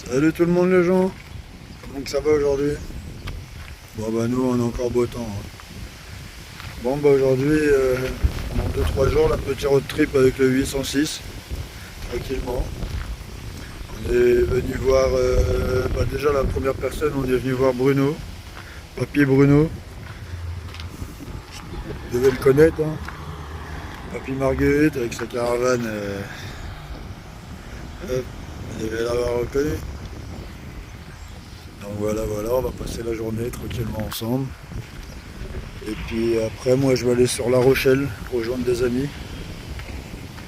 Salut tout le monde les gens, comment que ça va aujourd'hui? Bon bah nous on a encore beau temps, hein. Bon bah aujourd'hui, pendant 2-3 jours, la petite road trip avec le 806, tranquillement. On est venu voir, bah déjà la première personne, on est venu voir Bruno, Papy Bruno, vous devez le connaître, hein. Papy Marguerite avec sa caravane, hop, vous devez l'avoir reconnu. Donc voilà, on va passer la journée tranquillement ensemble. Et puis après, moi, je vais aller sur La Rochelle, rejoindre des amis,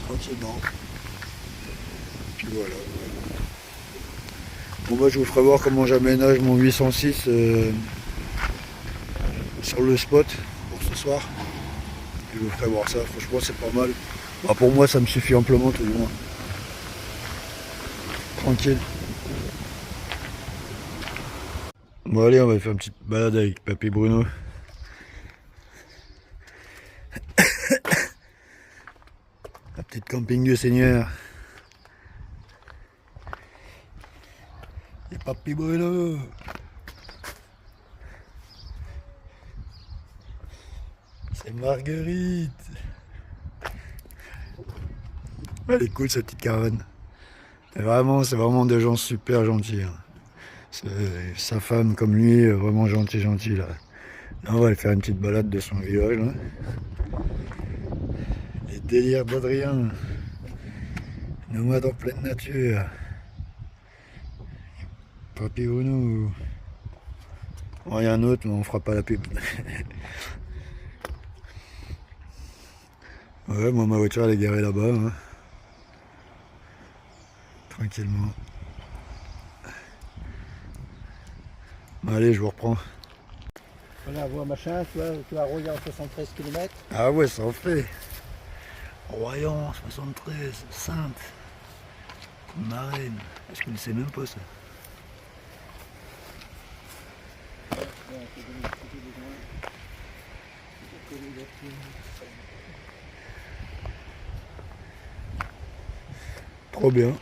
tranquillement. Puis voilà. Bon, bah, je vous ferai voir comment j'aménage mon 806 sur le spot pour ce soir. Je vous ferai voir ça, franchement, c'est pas mal. Bah, pour moi, ça me suffit amplement, tout du moins. Tranquille. Bon, allez, on va faire une petite balade avec Papy Bruno. La petite camping du Seigneur. Et Papy Bruno. C'est Marguerite. Elle est cool, cette petite caravane. Et vraiment, c'est vraiment des gens super gentils, hein. Sa femme comme lui, vraiment gentil là. Là, on va aller faire une petite balade de son village là. Les délires d'Adrien. Nomade en pleine nature. Papy Bruno. Bon, il y a un autre, mais on fera pas la pub. Ouais, moi ma voiture elle est garée là-bas, hein. Tranquillement. Bon, allez, je vous reprends. Voilà, voie machin, tu vois Royan 73 km. Ah ouais, ça en fait. Royan, 73, Sainte, Marraine. Je connaissais même pas ça. Trop bien.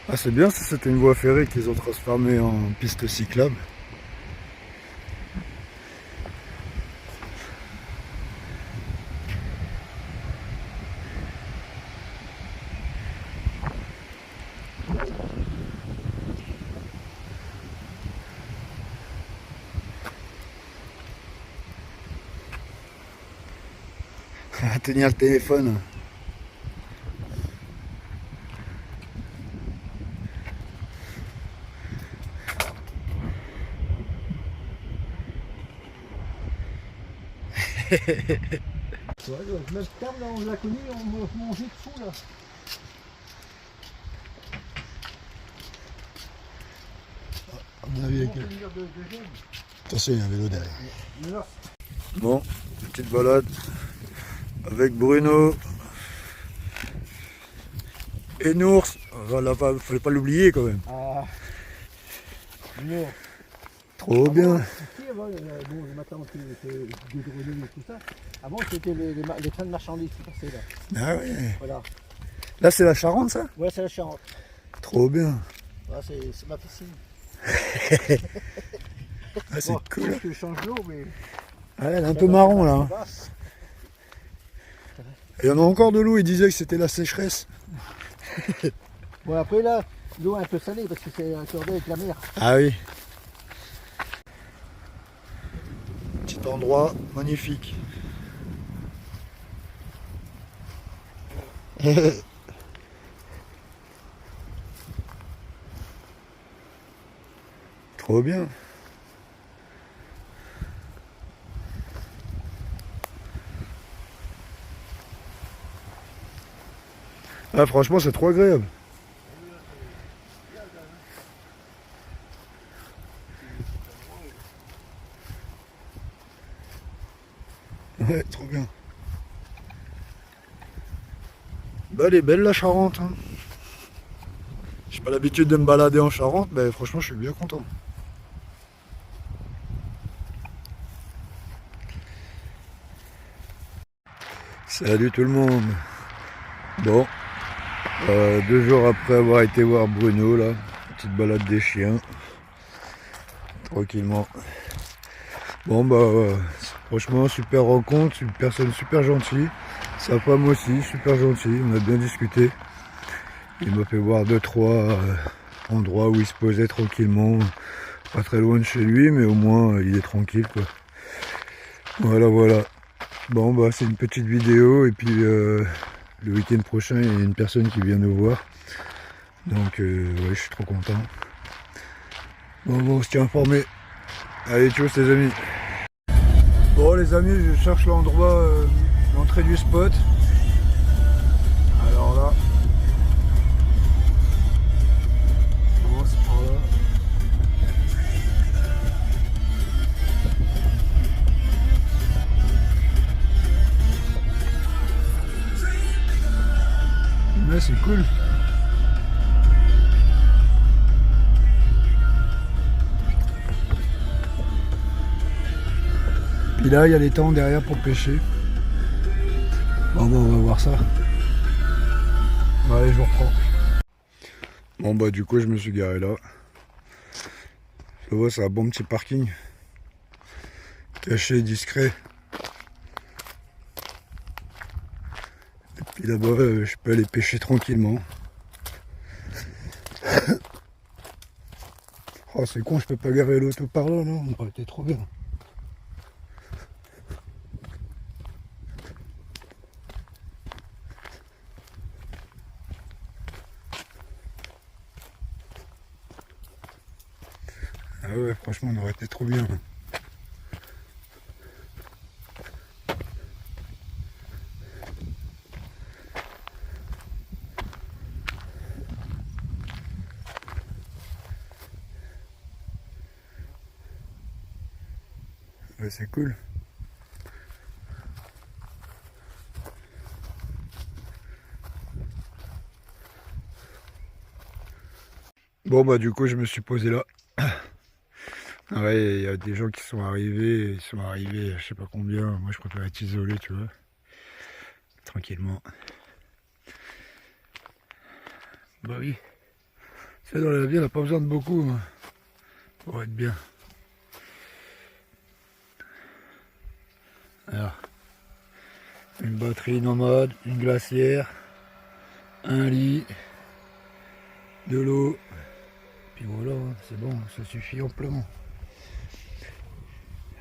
Ah, c'est bien, ça c'était une voie ferrée qu'ils ont transformée en piste cyclable. À tenir le téléphone. Ouais, même terme, là, on l'a connu, on mangeait de fou là. À mon avis, avec... Attention, il y a un vélo derrière. Bon, petite balade avec Bruno et Nours. Voilà, fallait pas l'oublier quand même. Ah, non. Trop bien. Ici, avant, bon, le matin, on était goudronné et tout ça. Avant, c'était les trains de marchandises qui passaient là. Ah ouais. Voilà. Là, c'est la Charente, ça? Ouais, c'est la Charente. Trop bien. Ouais, c'est ma piscine. Ah, c'est bon, cool. je change l'eau, mais. Ah, elle est un peu marron là. Il y en a encore de l'eau, il disait que c'était la sécheresse. Bon, après là, l'eau est un peu salée parce que c'est accordé avec la mer. Ah oui. Petit endroit magnifique. Trop bien. Ah, franchement, c'est trop agréable. Ouais, trop bien. Bah, elle est belle la Charente. Hein. J'ai pas l'habitude de me balader en Charente, mais franchement je suis bien content. Salut tout le monde. Bon, 2 jours après avoir été voir Bruno là, petite balade des chiens, tranquillement. Bon bah franchement super rencontre, une personne super gentille, sa femme aussi super gentille, on a bien discuté. Il m'a fait voir 2-3 endroits où il se posait tranquillement, pas très loin de chez lui, mais au moins il est tranquille quoi. Voilà. Bon bah c'est une petite vidéo et puis le week-end prochain il y a une personne qui vient nous voir. Donc ouais je suis trop content. Bon on se tient informé. Allez ciao les amis. Bon les amis je cherche l'endroit, l'entrée du spot. Alors là. On se prend là. Ouais, c'est cool. Puis là, il y a les temps derrière pour pêcher. Bon, on va voir ça. Bon, allez, je vous reprends. Bon, bah, du coup, je me suis garé là. Je vois, c'est un bon petit parking. Caché, discret. Et puis là-bas, je peux aller pêcher tranquillement. Oh, c'est con, je peux pas garer l'auto par là, non? Ça aurait été trop bien. Ah ouais, franchement, on aurait été trop bien. Ouais, c'est cool. Bon, bah, du coup, je me suis posé là. Ouais, il y a des gens qui sont arrivés, je sais pas combien. Moi, je préfère être isolé, tu vois. Tranquillement. Bah oui. C'est dans la vie, on n'a pas besoin de beaucoup hein, pour être bien. Alors, une batterie nomade, une glacière, un lit, de l'eau. Puis voilà, c'est bon, ça suffit amplement.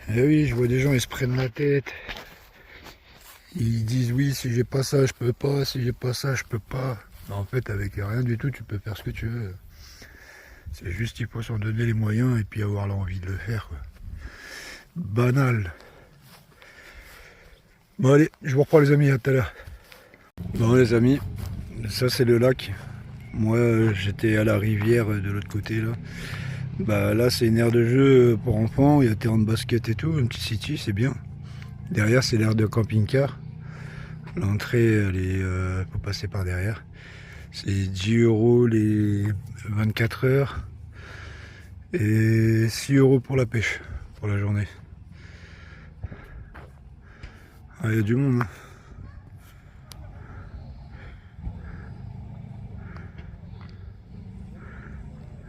Et oui, je vois des gens, ils se prennent la tête. Ils disent oui, si j'ai pas ça, je peux pas, si j'ai pas ça, je peux pas. Mais en fait, avec rien du tout, tu peux faire ce que tu veux. C'est juste qu'il faut s'en donner les moyens et puis avoir l'envie de le faire, quoi. Banal. Bon allez, je vous reprends les amis, à tout à l'heure. Bon les amis, ça c'est le lac. Moi j'étais à la rivière de l'autre côté là. Bah là c'est une aire de jeu pour enfants, il y a terrain de basket et tout, un petit city, c'est bien. Derrière c'est l'aire de camping-car. L'entrée elle est faut passer par derrière. C'est 10 € les 24 heures et 6 € pour la pêche, pour la journée. Ah, il y a du monde hein.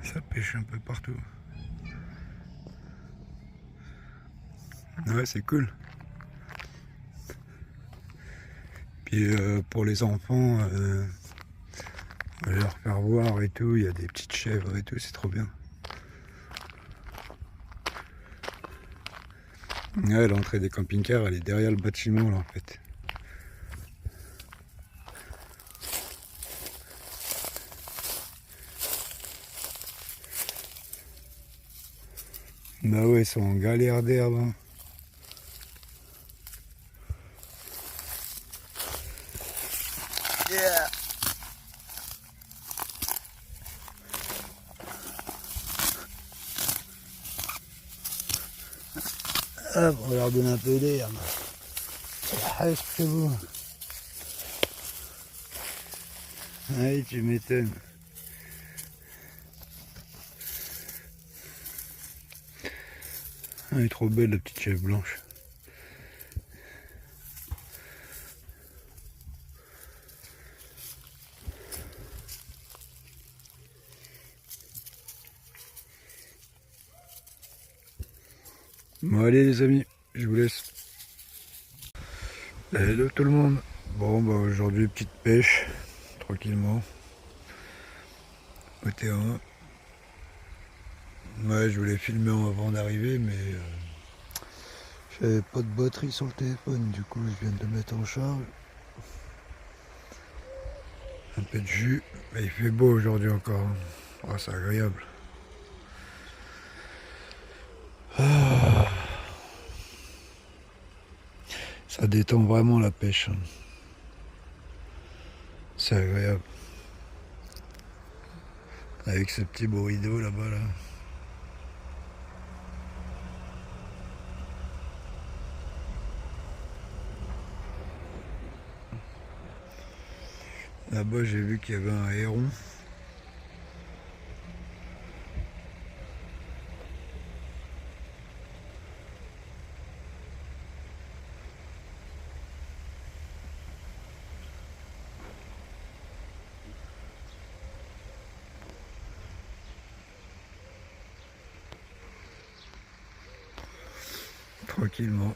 Ça pêche un peu partout. Ouais, c'est cool. Puis pour les enfants, on va leur faire voir et tout. Il y a des petites chèvres et tout, c'est trop bien. Ouais, l'entrée des camping-cars, elle est derrière le bâtiment là en fait. Bah ouais, ils sont en galère d'herbe. Hein. Yeah. Hop, on va leur donner un peu d'herbe. C'est beau. Ouais, tu m'étonnes. Elle est trop belle la petite chèvre blanche. Bon allez les amis, je vous laisse. Hello tout le monde. Bon bah aujourd'hui petite pêche, tranquillement. Au terrain. Ouais, je voulais filmer avant d'arriver mais j'avais pas de batterie sur le téléphone, du coup je viens de le mettre en charge. Un peu de jus, mais il fait beau aujourd'hui encore. Oh, c'est agréable. Ah. Ça détend vraiment la pêche. C'est agréable. Avec ce petit beau rideau là-bas là. Là-bas j'ai vu qu'il y avait un héron. Tranquillement.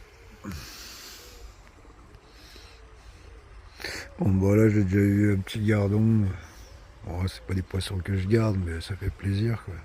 Bon bah là j'ai déjà eu un petit gardon. Bon, c'est pas des poissons que je garde mais ça fait plaisir quoi.